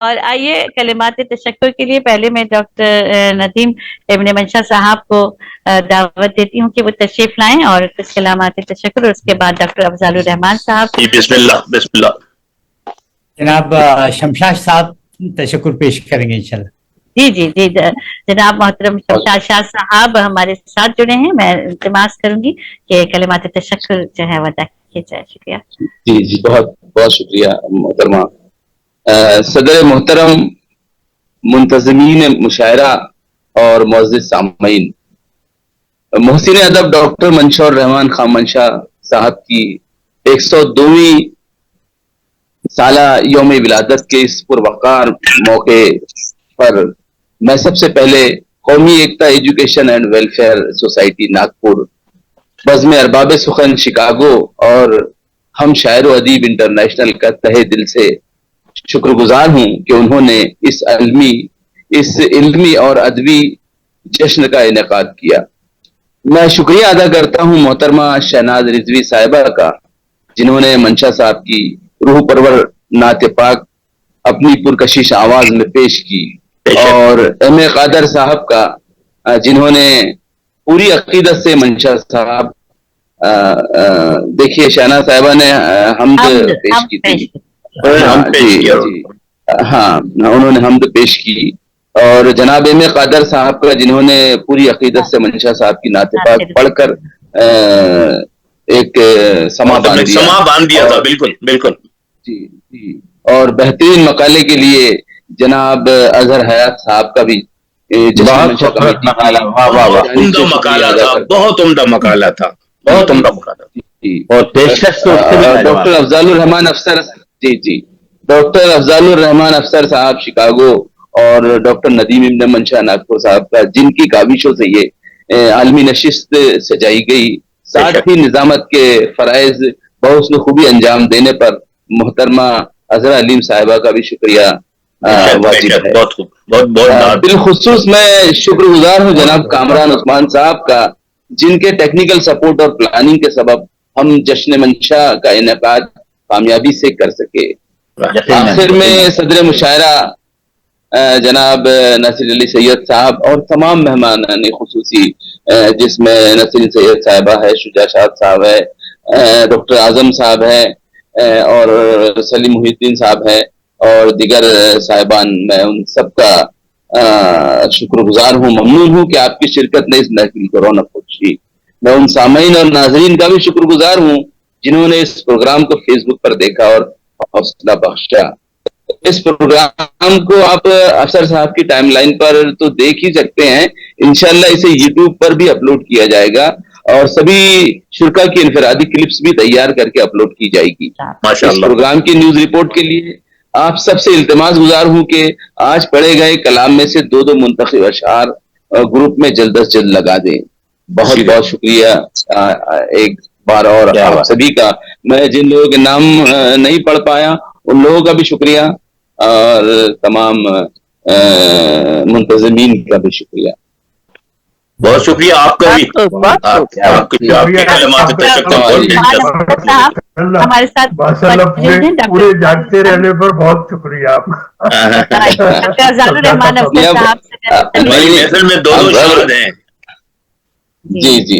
اور آئیے کلمات تشکر کے لیے پہلے میں ڈاکٹر ندیم ابن منشا صاحب کو دعوت دیتی ہوں کہ وہ تشریف لائیں اور کچھ کلمات تشکر، اور اس کے بعد ڈاکٹر افضال الرحمان صاحب. بسم اللہ بسم اللہ. جناب شمشاد صاحب تشکر پیش کریں گے انشاءاللہ. جی جناب محترم شمشاد شاہ صاحب ہمارے ساتھ جڑے ہیں. میں التماس کروں گی کہ کلمات تشکر جو ہے وہ ادا کیے جائے. شکریہ. جی بہت بہت شکریہ محترمہ. صدر محترم، منتظمین مشاعرہ اور معزز سامعین، محسن ادب ڈاکٹر منشا الرحمان خان منشا صاحب کی 102ویں سالہ یوم ولادت کے اس پروقار موقع پر میں سب سے پہلے Qaumi Ekta education and welfare society Nagpur, بزم ارباب سخن شکاگو اور ہم شاعر و ادیب انٹرنیشنل کا تہہ دل سے شکر گزار ہوں کہ انہوں نے اس علمی اور ادبی جشن کا انعقاد کیا. میں شکریہ ادا کرتا ہوں محترمہ شہناز رضوی صاحبہ کا، جنہوں نے منشا صاحب کی روح پرور نعت پاک اپنی پرکشش آواز میں پیش کی، اور ایم اے قادر صاحب کا، جنہوں نے پوری عقیدت سے منشا صاحب دیکھیے شہناز صاحبہ نے حمد پیش کی تھی. ہاں انہوں نے حمد پیش کی، اور جناب ایم اے قادر صاحب کا، جنہوں نے پوری عقیدت سے منشا صاحب کی نعت پاک پڑھ کر ایک سما باندھ دیا تھا. بالکل بالکل. جی اور بہترین مقالے کے لیے جناب اظہر حیات صاحب کا بھی بہت عمدہ مقالہ تھا. اور ڈاکٹر افضال الرحمان افسر، ڈاکٹر افضال الرحمان افسر صاحب شکاگو اور ڈاکٹر ندیم ابن منشا ناگپور صاحب کا، جن کی کاوشوں سے یہ عالمی نشست سجائی گئی. ساتھ ہی نظامت کے فرائض بحسن خوبی انجام دینے پر محترمہ عذرا علیم صاحبہ کا بھی شکریہ واجب ہے. بالخصوص میں شکر گزار ہوں جناب کامران عثمان صاحب کا، جن کے ٹیکنیکل سپورٹ اور پلاننگ کے سبب ہم جشن منشا کا انعقاد کامیابی سے کر سکے. آخر میں صدر مشاعرہ جناب ناصر علی سید صاحب اور تمام مہمانان خصوصی، جس میں ناصر علی سید صاحبہ ہے، شجاع شاد صاحب ہے، ڈاکٹر اعظم صاحب ہے، اور سلیم محی الدین صاحب ہے، اور دیگر صاحبان، میں ان سب کا شکر گزار ہوں، ممنون ہوں کہ آپ کی شرکت نے اس محفل کو رونق بخشی. میں ان سامعین اور ناظرین کا بھی شکر گزار ہوں جنہوں نے اس پروگرام کو فیس بک پر دیکھا اور حوصلہ بخشا. اس پروگرام کو آپ افسر صاحب کی ٹائم لائن پر تو دیکھ ہی سکتے ہیں، انشاءاللہ اسے یوٹیوب پر بھی اپلوڈ کیا جائے گا، اور سبھی شرکا کی انفرادی کلپس بھی تیار کر کے اپلوڈ کی جائے گی. اس پروگرام کی نیوز رپورٹ کے لیے آپ سب سے التماس گزار ہوں کہ آج پڑھے گئے کلام میں سے دو منتخب اشعار گروپ میں جلد از جلد لگا دیں. بہت بہت شکریہ ایک بار اور آپ سبھی کا. میں جن لوگوں کے نام نہیں پڑھ پایا ان لوگوں کا بھی شکریہ، اور تمام منتظمین کا بھی شکریہ. بہت شکریہ آپ کا بھی. ہمارے ساتھ پورے جاگتے رہنے پر بہت شکریہ آپ کا. محفل میں دو شاہد ہیں. جی